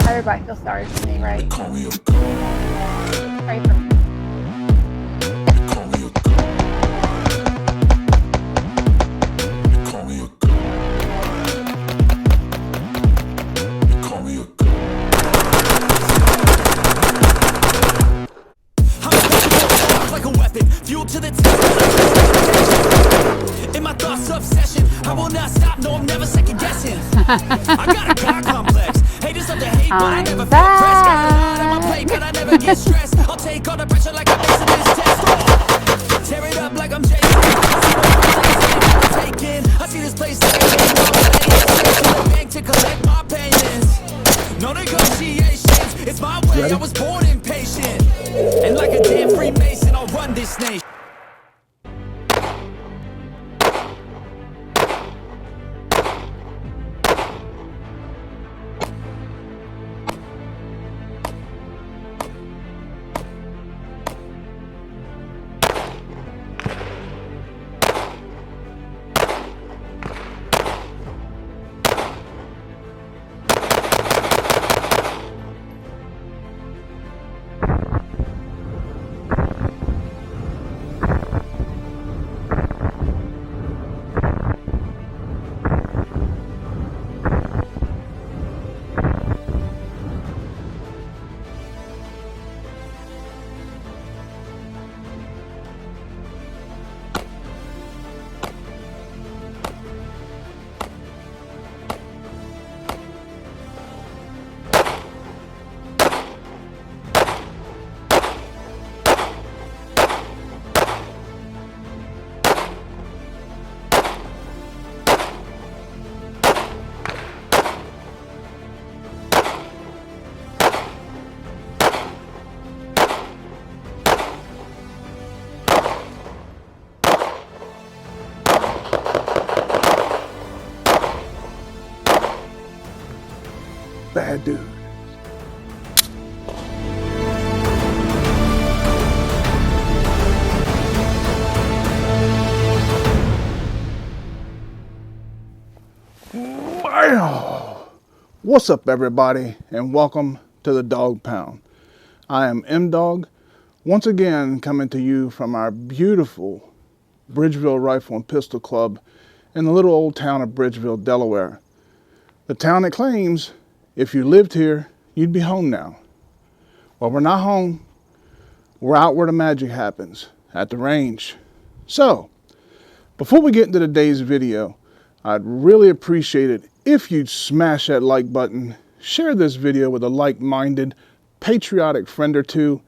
Everybody feels sorry for me, right? Pray for me. Like a weapon, fuel to the top. In my thoughts, obsession. I will not stop, no, I'm never second guessing. I got a God complex. Haters love to hate, but I never feel pressed. Got a lot on my plate, but I never get stressed. I'll take all the pressure like I'm acing this test. Tear it up like I'm Jason. I see this place like a game. To the bank to collect my payments. No negotiations, it's my way. I was born impatient. And like a damn Freemason, I'll run this nation. Bad dude. Wow. What's up, everybody, and welcome to the Dog Pound. I am M-Dog, once again coming to you from our beautiful Bridgeville Rifle and Pistol Club in the little old town of Bridgeville, Delaware. The town that claims if you lived here, you'd be home now. Well, we're not home. We're out where the magic happens, at the range. So, before we get into today's video, I'd really appreciate it if you'd smash that like button, share this video with a like-minded, patriotic friend or two,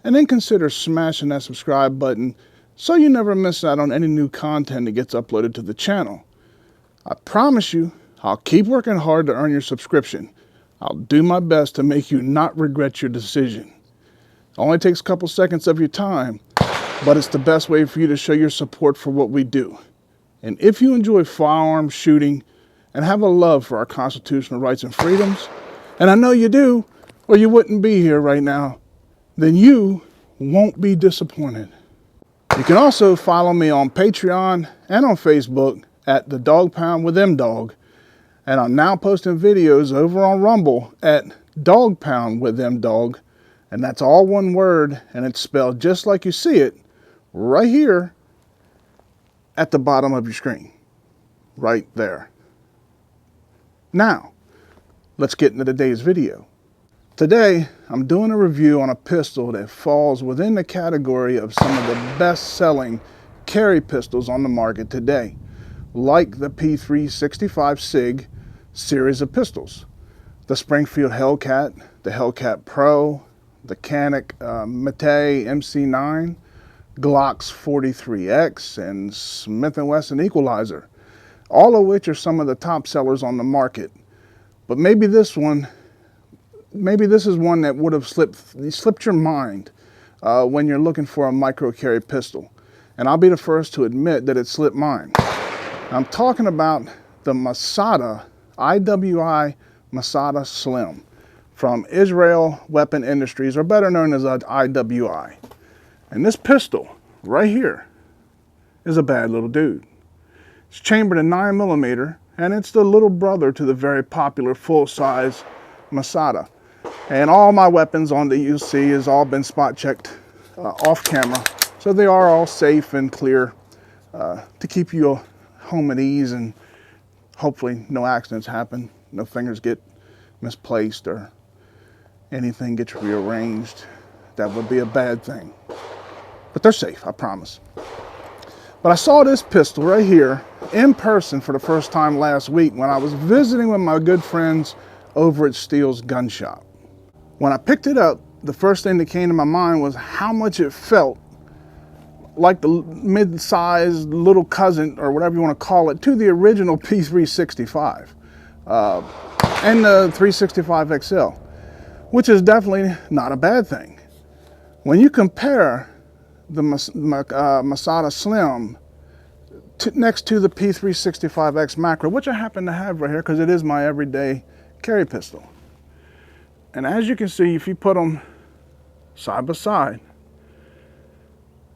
and then consider smashing that subscribe button so you never miss out on any new content that gets uploaded to the channel. I promise you, I'll keep working hard to earn your subscription. I'll do my best to make you not regret your decision. It only takes a couple seconds of your time, but it's the best way for you to show your support for what we do. And if you enjoy firearms shooting and have a love for our constitutional rights and freedoms, and I know you do, or you wouldn't be here right now, then you won't be disappointed. You can also follow me on Patreon and on Facebook at The Dog Pound with M-Dog. And I'm now posting videos over on Rumble at Dog Pound with M-Dog. And that's all one word, and it's spelled just like you see it, right here at the bottom of your screen. Right there. Now, let's get into today's video. Today, I'm doing a review on a pistol that falls within the category of some of the best-selling carry pistols on the market today, like the P365 SIG series of pistols, the Springfield Hellcat, the Hellcat Pro, the Canik Mate MC9, Glock's 43X, and Smith & Wesson Equalizer, all of which are some of the top sellers on the market. But maybe this is one that would have slipped your mind when you're looking for a micro carry pistol. And I'll be the first to admit that it slipped mine. I'm talking about the Masada, IWI MASADA SLIM from Israel Weapon Industries, or better known as IWI. And this pistol right here is a bad little dude. It's chambered in 9mm, and it's the little brother to the very popular full-size Masada. And all my weapons on the UC has all been spot checked off camera. So they are all safe and clear to keep you home at ease, and hopefully no accidents happen, no fingers get misplaced or anything gets rearranged. That would be a bad thing. But they're safe, I promise. But I saw this pistol right here in person for the first time last week when I was visiting with my good friends over at STEELE'S gun shop. When I picked it up, the first thing that came to my mind was how much it felt like the mid-sized little cousin, or whatever you want to call it, to the original P365 and the 365 XL, which is definitely not a bad thing. When you compare the Masada Slim next to the P365X Macro, which I happen to have right here because it is my everyday carry pistol. And as you can see, if you put them side by side,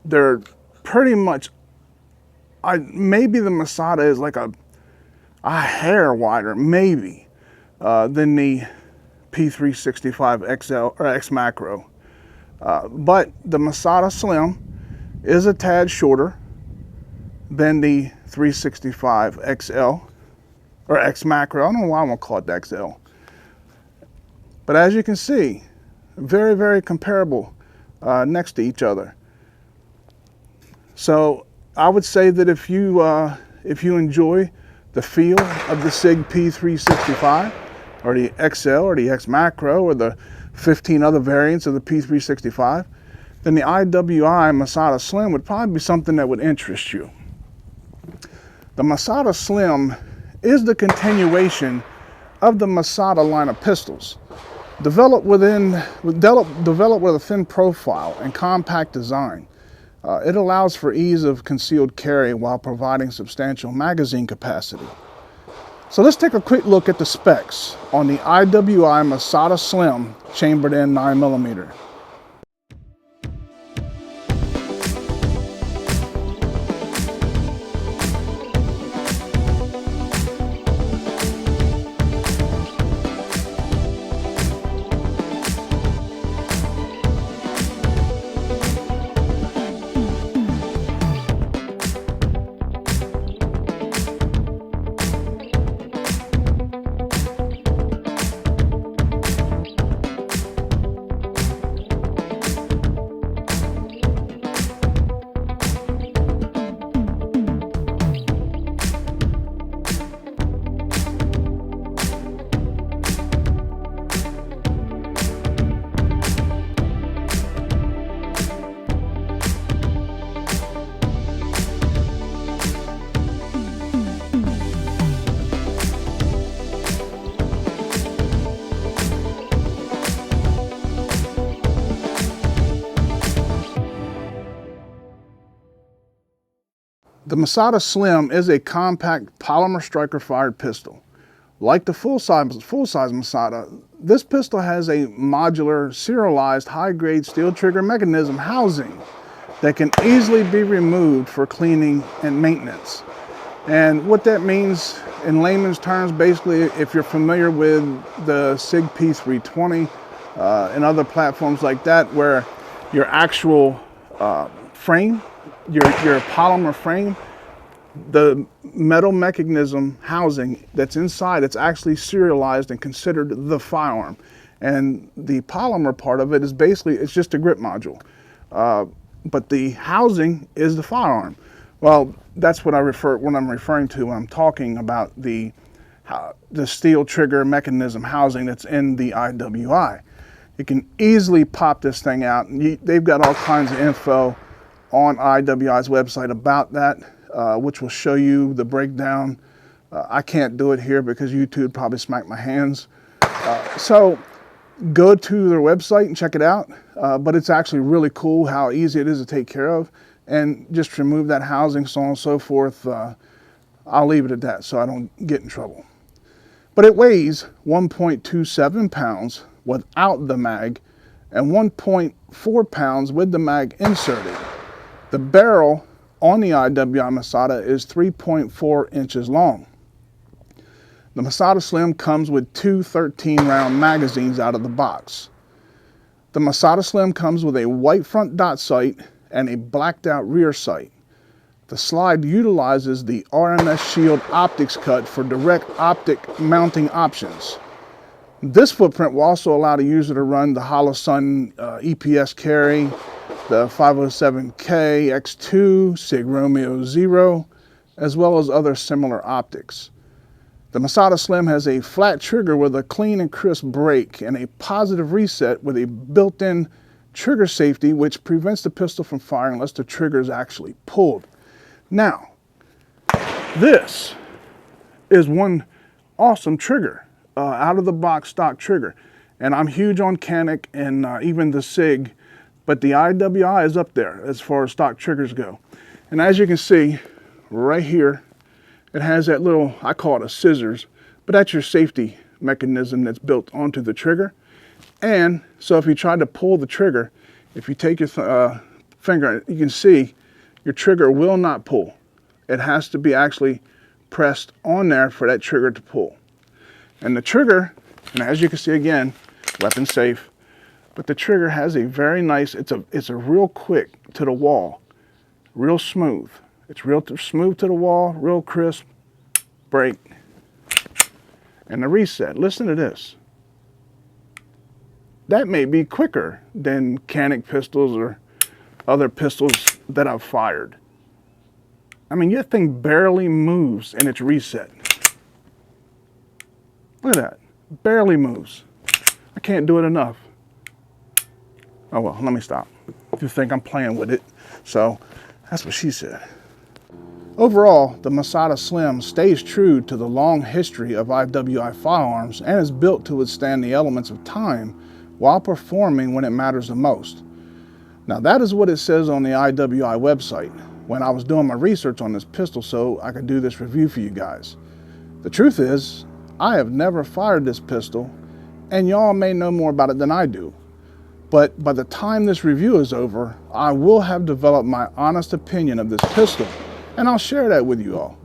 they're pretty much, maybe the Masada is like a hair wider, maybe, than the P365 XL or X Macro. But the Masada Slim is a tad shorter than the 365 XL or X Macro. I don't know why I'm gonna call it the XL. But as you can see, very, very comparable next to each other. So I would say that if you enjoy the feel of the SIG P365 or the XL or the X Macro or the 15 other variants of the P365, then the IWI Masada Slim would probably be something that would interest you. The Masada Slim is the continuation of the Masada line of pistols, developed with a thin profile and compact design. It allows for ease of concealed carry while providing substantial magazine capacity. So let's take a quick look at the specs on the IWI Masada Slim chambered in 9mm. The Masada Slim is a compact polymer striker fired pistol. Like the full-size Masada, this pistol has a modular, serialized, high-grade steel trigger mechanism housing that can easily be removed for cleaning and maintenance. And what that means in layman's terms, basically, if you're familiar with the SIG P320 and other platforms like that, where your actual frame, your polymer frame, the metal mechanism housing that's inside, it's actually serialized and considered the firearm. And the polymer part of it is basically, it's just a grip module. But the housing is the firearm. Well, that's what I'm referring to when I'm talking about the steel trigger mechanism housing that's in the IWI. You can easily pop this thing out. They've got all kinds of info on IWI's website about that, which will show you the breakdown. I can't do it here because YouTube probably smacked my hands. So go to their website and check it out. But it's actually really cool how easy it is to take care of. And just remove that housing, so on and so forth. I'll leave it at that so I don't get in trouble. But it weighs 1.27 pounds without the mag and 1.4 pounds with the mag inserted. The barrel on the IWI Masada is 3.4 inches long. The Masada Slim comes with two 13-round magazines out of the box. The Masada Slim comes with a white front dot sight and a blacked out rear sight. The slide utilizes the RMS Shield optics cut for direct optic mounting options. This footprint will also allow the user to run the Holosun EPS carry, the 507K X2, Sig Romeo 0, as well as other similar optics. The Masada Slim has a flat trigger with a clean and crisp break and a positive reset with a built-in trigger safety which prevents the pistol from firing unless the trigger is actually pulled. Now, this is one awesome trigger. Out of the box stock trigger, and I'm huge on Canic and even the Sig, but the IWI is up there as far as stock triggers go. And as you can see right here, it has that little, I call it a scissors, but that's your safety mechanism that's built onto the trigger. And so if you try to pull the trigger, if you take your finger, you can see your trigger will not pull. It has to be actually pressed on there for that trigger to pull. And the trigger, and as you can see again, weapon safe, but the trigger has a very nice, it's a real quick to the wall, real smooth. It's real smooth to the wall, real crisp, break. And the reset, listen to this. That may be quicker than Canic pistols or other pistols that I've fired. I mean, your thing barely moves in its reset. Look at that, barely moves. I can't do it enough. Oh well, let me stop. If you think I'm playing with it. So that's what she said. Overall, the Masada Slim stays true to the long history of IWI firearms and is built to withstand the elements of time while performing when it matters the most. Now that is what it says on the IWI website when I was doing my research on this pistol so I could do this review for you guys. The truth is, I have never fired this pistol, and y'all may know more about it than I do. But by the time this review is over, I will have developed my honest opinion of this pistol, and I'll share that with you all.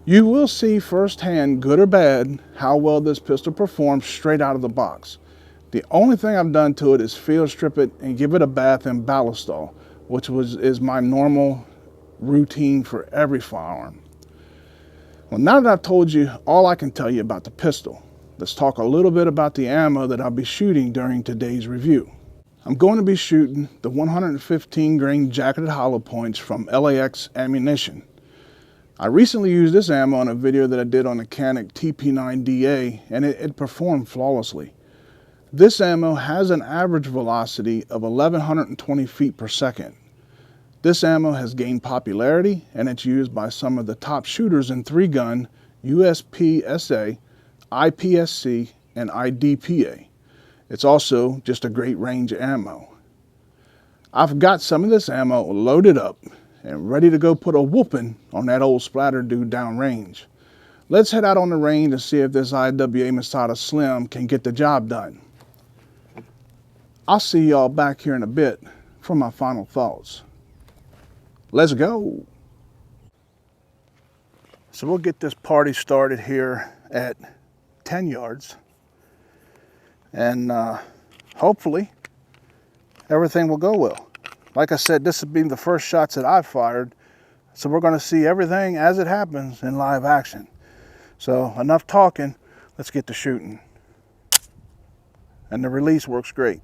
You will see firsthand, good or bad, how well this pistol performs straight out of the box. The only thing I've done to it is field strip it and give it a bath in BALLISTOL, which is my normal routine for every firearm. Well, now that I've told you all I can tell you about the pistol, let's talk a little bit about the ammo that I'll be shooting during today's review. I'm going to be shooting the 115 grain jacketed hollow points from LAX Ammunition. I recently used this ammo in a video that I did on the Canic TP9DA, and it performed flawlessly. This ammo has an average velocity of 1120 feet per second. This ammo has gained popularity, and it's used by some of the top shooters in 3-gun, USPSA, IPSC, and IDPA. It's also just a great range ammo. I've got some of this ammo loaded up and ready to go put a whooping on that old splatter dude downrange. Let's head out on the range and see if this IWI Masada Slim can get the job done. I'll see y'all back here in a bit for my final thoughts. Let's go. So we'll get this party started here at 10 yards. And hopefully everything will go well. Like I said, this has been the first shots that I've fired. So we're going to see everything as it happens in live action. So enough talking, let's get to shooting. And the release works great.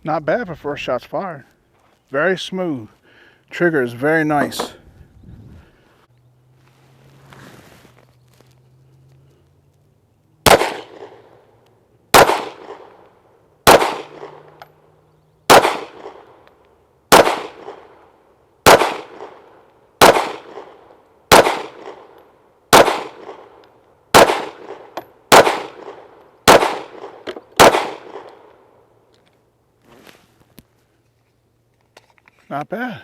Not bad for first shots fired. Very smooth. Trigger is very nice. Not bad.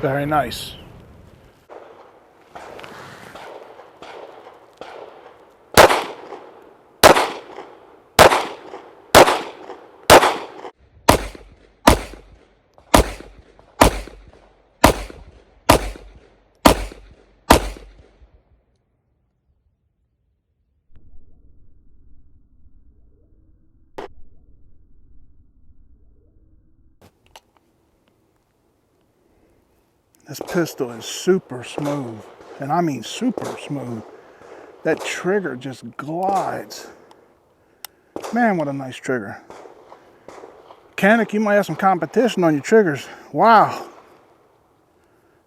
Very nice. This pistol is super smooth, and I mean super smooth. That trigger just glides. Man, what a nice trigger. Mechanic, you might have some competition on your triggers. Wow.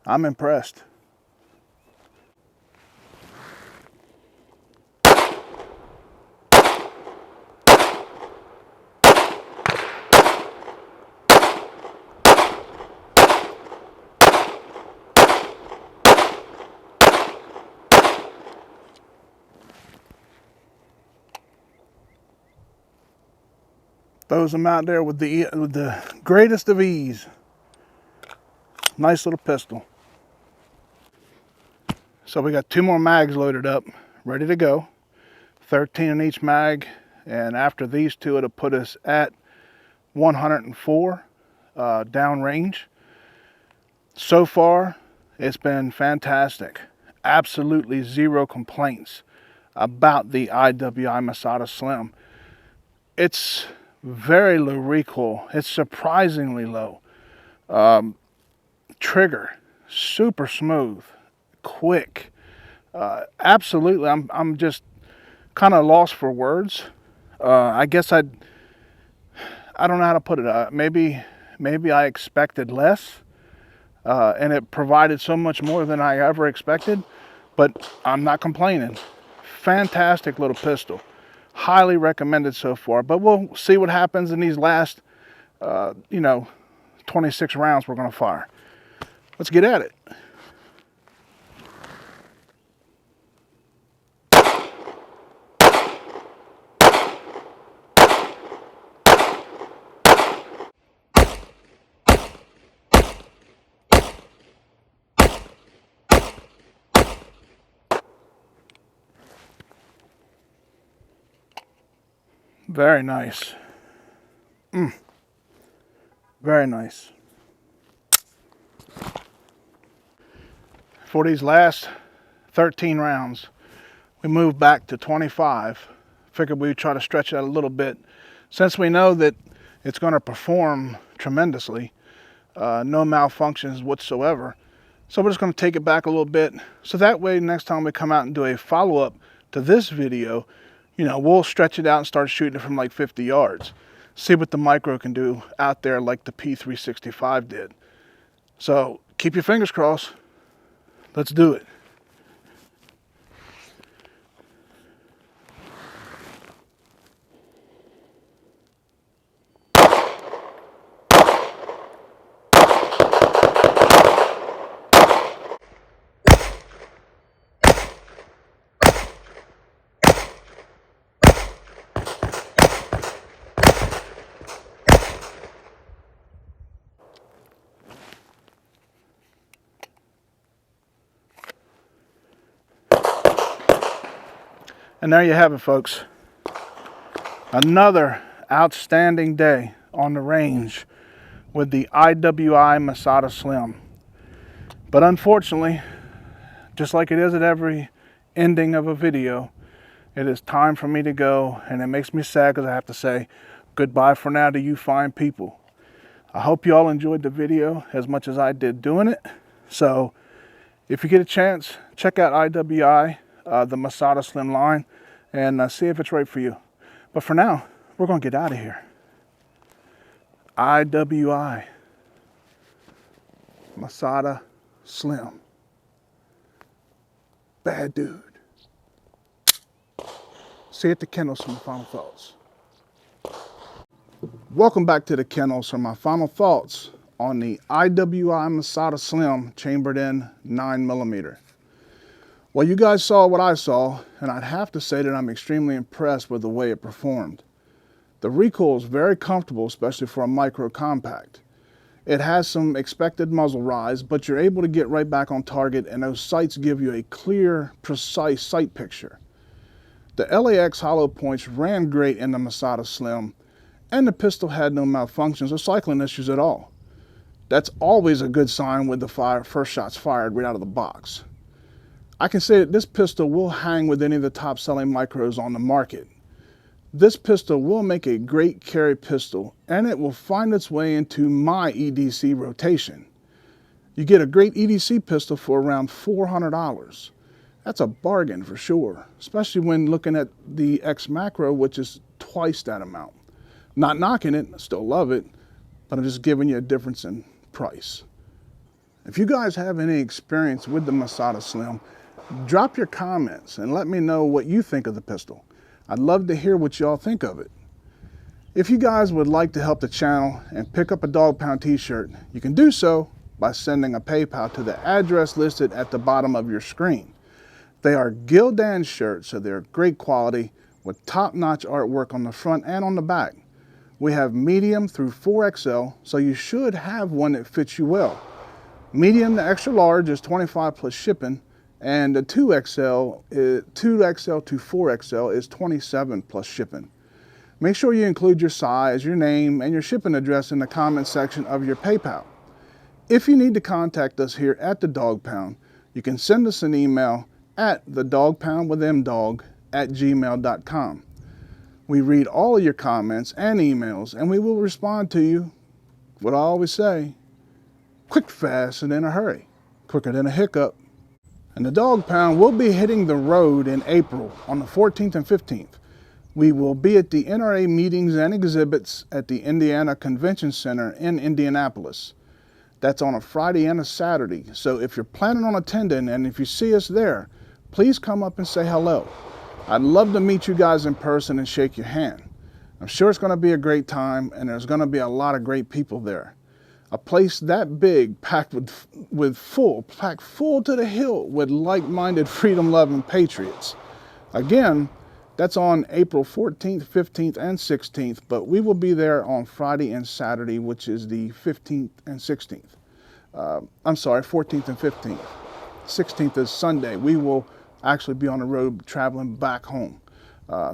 I'm impressed. Throws them out there with the greatest of ease. Nice little pistol. So we got 2 more mags loaded up, ready to go. 13 in each mag, and after these 2, it'll put us at 104 downrange. So far, it's been fantastic. Absolutely 0 complaints about the IWI MASADA SLIM. It's very low recoil. It's surprisingly low. Trigger, super smooth, quick. Absolutely, I'm just kind of lost for words. I guess I don't know how to put it. Maybe I expected less, and it provided so much more than I ever expected. But I'm not complaining. Fantastic little pistol. Highly recommended so far, but we'll see what happens in these last 26 rounds we're going to fire. Let's get at it. Very nice. Very nice. For these last 13 rounds, we moved back to 25. Figured we'd try to stretch that a little bit. Since we know that it's going to perform tremendously, no malfunctions whatsoever. So we're just going to take it back a little bit. So that way, next time we come out and do a follow-up to this video, we'll stretch it out and start shooting it from like 50 yards. See what the micro can do out there like the P365 did. So keep your fingers crossed. Let's do it. And there you have it, folks. Another outstanding day on the range with the IWI MASADA SLIM. But unfortunately, just like it is at every ending of a video, it is time for me to go, and it makes me sad because I have to say goodbye for now to you fine people. I hope you all enjoyed the video as much as I did doing it. So if you get a chance, check out IWI, the MASADA SLIM line, and see if it's right for you. But for now, we're going to get out of here. IWI MASADA SLIM. Bad dude. See you at the kennels for my final thoughts. Welcome back to the kennels for my final thoughts on the IWI MASADA SLIM chambered in 9mm. Well, you guys saw what I saw, and I'd have to say that I'm extremely impressed with the way it performed. The recoil is very comfortable, especially for a micro compact. It has some expected muzzle rise, but you're able to get right back on target, and those sights give you a clear, precise sight picture. The LAX hollow points ran great in the MASADA SLIM, and the pistol had no malfunctions or cycling issues at all. That's always a good sign with the first shots fired right out of the box. I can say that this pistol will hang with any of the top selling micros on the market. This pistol will make a great carry pistol, and it will find its way into my EDC rotation. You get a great EDC pistol for around $400. That's a bargain for sure, especially when looking at the X Macro, which is twice that amount. Not knocking it, I still love it, but I'm just giving you a difference in price. If you guys have any experience with the MASADA SLIM, drop your comments and let me know what you think of the pistol. I'd love to hear what y'all think of it. If you guys would like to help the channel and pick up a Dog Pound t-shirt, you can do so by sending a PayPal to the address listed at the bottom of your screen. They are Gildan shirts, so they're great quality with top-notch artwork on the front and on the back. We have medium through 4XL, so you should have one that fits you well. Medium to extra large is $25 plus shipping, and the 2XL to 4XL is $27 plus shipping. Make sure you include your size, your name, and your shipping address in the comment section of your PayPal. If you need to contact us here at the Dog Pound, you can send us an email at thedogpoundwithmdog@gmail.com. We read all of your comments and emails, and we will respond to you, what I always say, quick, fast, and in a hurry. Quicker than a hiccup. And the Dog Pound will be hitting the road in April on the 14th and 15th. We will be at the NRA meetings and exhibits at the Indiana Convention Center in Indianapolis. That's on a Friday and a Saturday. So if you're planning on attending and if you see us there, please come up and say hello. I'd love to meet you guys in person and shake your hand. I'm sure it's going to be a great time, and there's going to be a lot of great people there. A place that big, packed full to the hilt with like-minded freedom-loving patriots. Again, that's on April 14th, 15th, and 16th, but we will be there on Friday and Saturday, which is the 15th and 16th. I'm sorry, 14th and 15th. 16th is Sunday. We will actually be on the road traveling back home.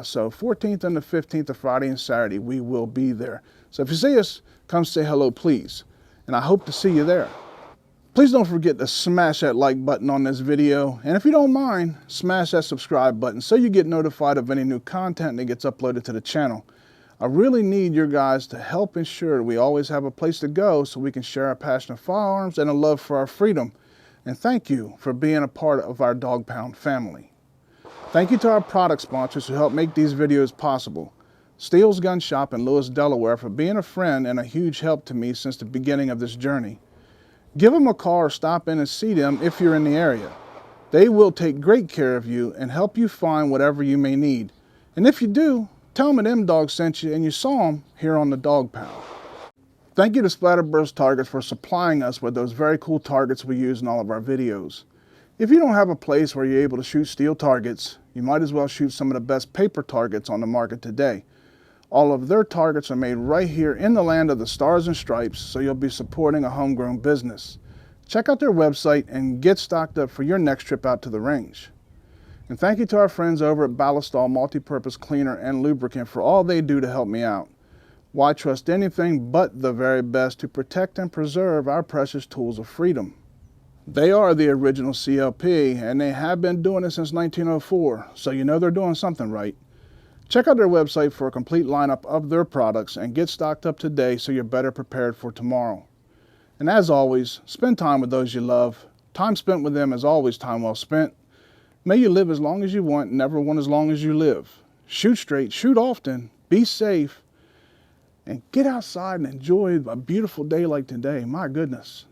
So 14th and the 15th of Friday and Saturday, we will be there. So if you see us, come say hello, please. And I hope to see you there. Please don't forget to smash that like button on this video. And if you don't mind, smash that subscribe button so you get notified of any new content that gets uploaded to the channel. I really need your guys to help ensure we always have a place to go so we can share our passion of firearms and a love for our freedom. And thank you for being a part of our Dog Pound family. Thank you to our product sponsors who help make these videos possible. STEELE'S Gun Shop in Lewis, Delaware, for being a friend and a huge help to me since the beginning of this journey. Give them a call or stop in and see them if you're in the area. They will take great care of you and help you find whatever you may need. And if you do, tell them that M-Dog sent you and you saw them here on the Dog Pound. Thank you to SPLATTERBURST Targets for supplying us with those very cool targets we use in all of our videos. If you don't have a place where you're able to shoot steel targets, you might as well shoot some of the best paper targets on the market today. All of their targets are made right here in the land of the Stars and Stripes, so you'll be supporting a homegrown business. Check out their website and get stocked up for your next trip out to the range. And thank you to our friends over at BALLISTOL Multi-Purpose Cleaner and Lubricant for all they do to help me out. Why trust anything but the very best to protect and preserve our precious tools of freedom? They are the original CLP, and they have been doing it since 1904, so you know they're doing something right. Check out their website for a complete lineup of their products and get stocked up today so you're better prepared for tomorrow. And as always, spend time with those you love. Time spent with them is always time well spent. May you live as long as you want, never want as long as you live. Shoot straight, shoot often, be safe, and get outside and enjoy a beautiful day like today. My goodness,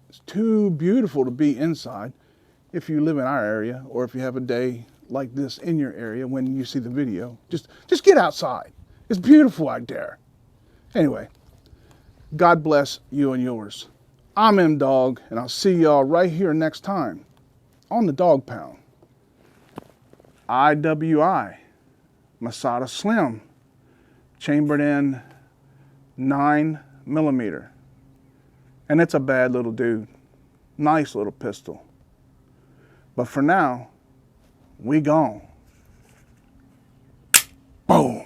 it's too beautiful to be inside if you live in our area, or if you have a day like this in your area when you see the video. Just get outside. It's beautiful out there. Anyway, God bless you and yours. I'm M-Dog, and I'll see y'all right here next time on the Dog Pound. IWI MASADA SLIM, chambered in 9mm. And it's a bad little dude. Nice little pistol. But for now, we gone. Boom.